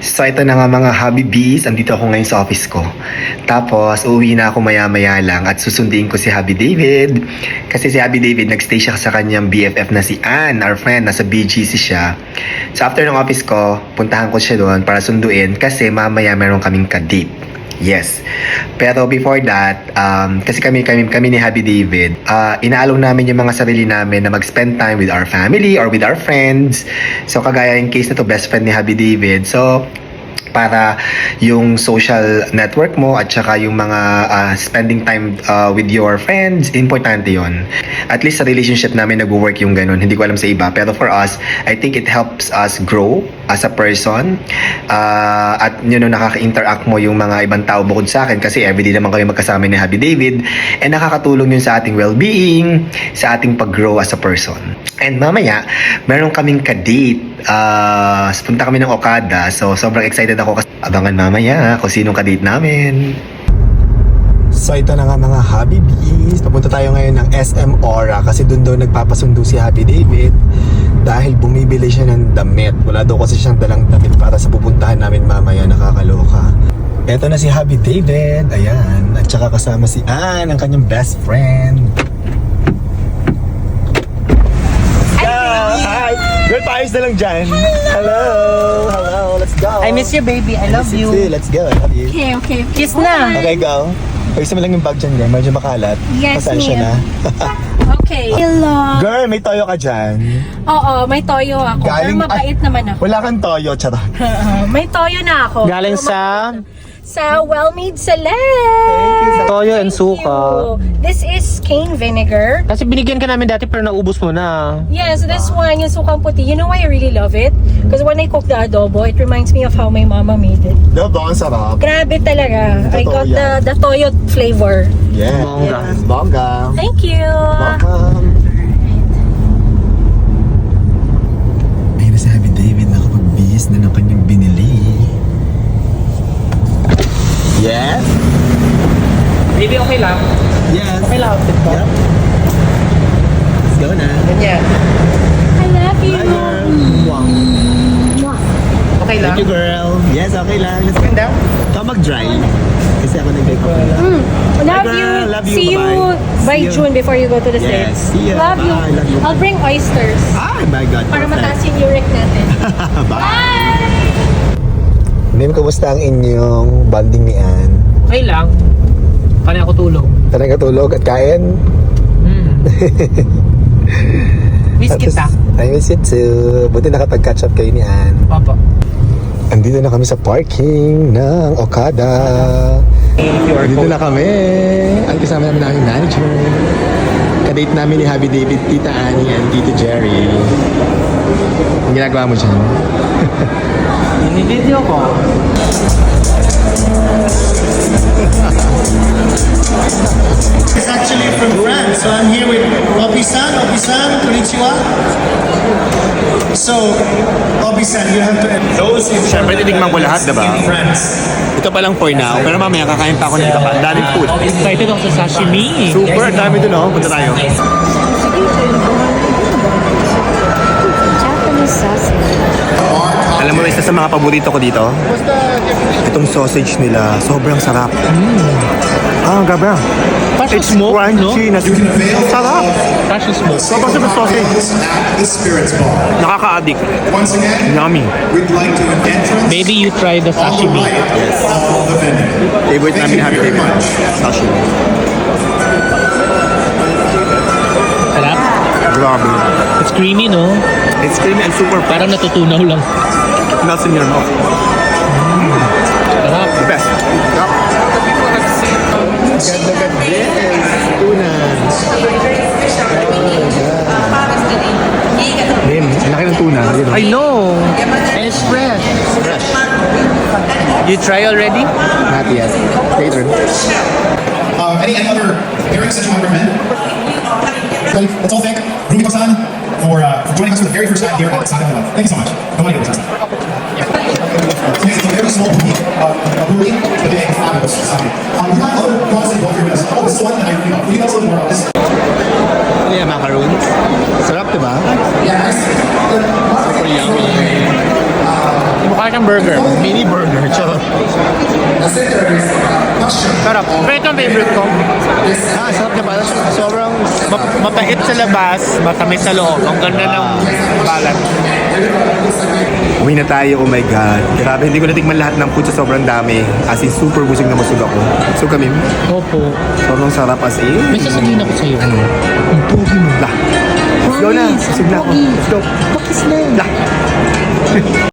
So ito na nga mga hobby bees, andito ako ngayon sa office ko. Tapos uuwi na ako maya-maya lang at susunduin ko si Hubby David. Kasi si Hubby David nagstay siya sa kanyang BFF na si Ann, our friend, nasa BGC siya. So after ng office ko, puntahan ko siya doon para sunduin kasi mamaya meron kaming kadate. Yes. Pero before that, kasi kami ni Hubby David, inaalaw namin yung mga sarili namin na mag-spend time with our family or with our friends. So kagaya yung case na to, best friend ni Hubby David. So para yung social network mo at saka yung mga spending time with your friends, importante yon. At least sa relationship namin nag-work yung ganun. Hindi ko alam sa iba. Pero for us, I think it helps us grow as a person. At yun, nakaka-interact mo yung mga ibang tao bukod sa akin kasi everyday naman kami magkasama ni Hubby David. And nakakatulong yun sa ating well-being, sa ating pag-grow as a person. And mamaya, meron kaming kadate. Punta kami ng Okada. So, sobrang excited ako kasi abangan mamaya kung sinong kadate namin. So, ito na nga mga Hubby Bees. Papunta tayo ngayon ng SM Aura kasi doon daw nagpapasundo si Hubby David dahil bumibili siya ng damit. Wala daw kasi siyang dalang damit para sa pupuntahan namin mamaya. Nakakaloka. Ito na si Hubby David. Ayan. At saka kasama si Ann, ang kanyang best friend. Hi! Girl, paayos na lang dyan. Hello! Hello! Let's go! I miss you, baby. I love you. Let's go. I love you. Okay. Kiss na. Okay, go. Ayusin mo lang yung bag dyan, girl. Medyo makalat. Yes, Pasensya na. Okay. Hello. Girl, may toyo ka dyan. Oo, may toyo ako. Pero mabait naman ako. Wala kang toyo, charot. May toyo na ako. Galing sa Sa Well-Made Select. toyo and Thank suka. you. This is cane vinegar. Kasi binigyan ka namin dati pero naubos mo na. Yes, this one, yung sukang puti. You know why I really love it? Because when I cook the adobo, it reminds me of how my mama made it. Diba, ang sarap. Grabe talaga. I got Totoo the toyo flavor. Yeah. Bongga. Yes, bongga. Thank you. Welcome. Ayun na si Hubby David, nakapag-bihis na ng kanyang binili. Yes? Baby, okay lang. Yes. Okay lang outfit ko. Yep. Let's go na. Ganyan. I love you. Bye, girl. Okay lang. Thank you, girl. Yes, okay lang. Let's go. Ganda. Ikaw mag-dry. Kasi ako nag-make up. Love girl. you. Love you. See you Bye-bye. by See you. June before you go to the Yes. States. See ya. Love you. Bye. Love you. I'll bring oysters. Oh my God. Para perfect. mataas yung uric natin. Bye! Ma'am, kumusta ang inyong bonding ni Ann? Okay lang. Kaya ako tulong. Tanay ka tulog at kain? Miss kita. I miss you too. Buti nakapag-catch up kayo ni Ann. Papa. Andito na kami sa parking ng Okada. Andito na kami. Ang kasama namin ng manager. Kadate namin ni Hubby David, Tita Annie, and Tito Jerry. Ang ginagawa mo dyan? Ini-video ko. It's actually from France. So I'm here with Obi-san. Obi-san, konnichiwa. So, Obi-san, you have to... Those in Siyempre, titigman ko lahat, diba? in France. Ito pa lang for now. Pero mamaya kakain pa ako ng iba pa. Daming food. Excited ako sa sashimi. Super, dami dun oh. Punta tayo. Japanese sausage. Alam mo, isa sa mga paborito ko dito, itong sausage nila, sobrang sarap. Ang gabi. Fresh It's smoke, crunchy na sarap. Fresh smoke. Sobrang sarap sausage. At the Spirits Bar. Nakaka-addict. Once again, Yummy. we'd like to entrance Maybe you try the on the sashimi. right of the venue. Favorite Thank namin you Happy very David. much. Sashimi. Sarap. Grabe. It's creamy, no? It's creamy and super Parang natutunaw lang. melts in your mouth. Sarap. The best. Yup. Ganda-ganda. Yes. Tuna. Lim, ang laki ng tuna. I know. And it's fresh. Fresh. You try already? Not yet. Later. Any other pairings that you want to recommend? Great. Let's all thank Rumiko-san for joining us for the very first time here at Saga Live. Thank you so much. Don't mind it, it's a very small boutique, brewery, but they make fabulous sake. We have other products that go through this. Oh, this one that I really know a little more of. This Ano yan, macaroons? Sarap, diba? yeah, nice. Super yummy. Mukha Parang burger. Mini burger. Charot. The center is mushroom. Sarap. Pero ito ang favorite ko. Sarap na pala. Sobrang mapait sa labas, matamis sa loob. Ang ganda ng balat. Uwi na tayo, oh my God. Grabe, hindi ko natikman lahat ng food sa sobrang dami. As in, super busog na busog ako. So kami, Opo. sobrang sarap as in. May sasabihin ako sa'yo. Ano? Ang pogi mo. Lah. Let's go na. Busog na ako. Let's go. Pakis na. Lah.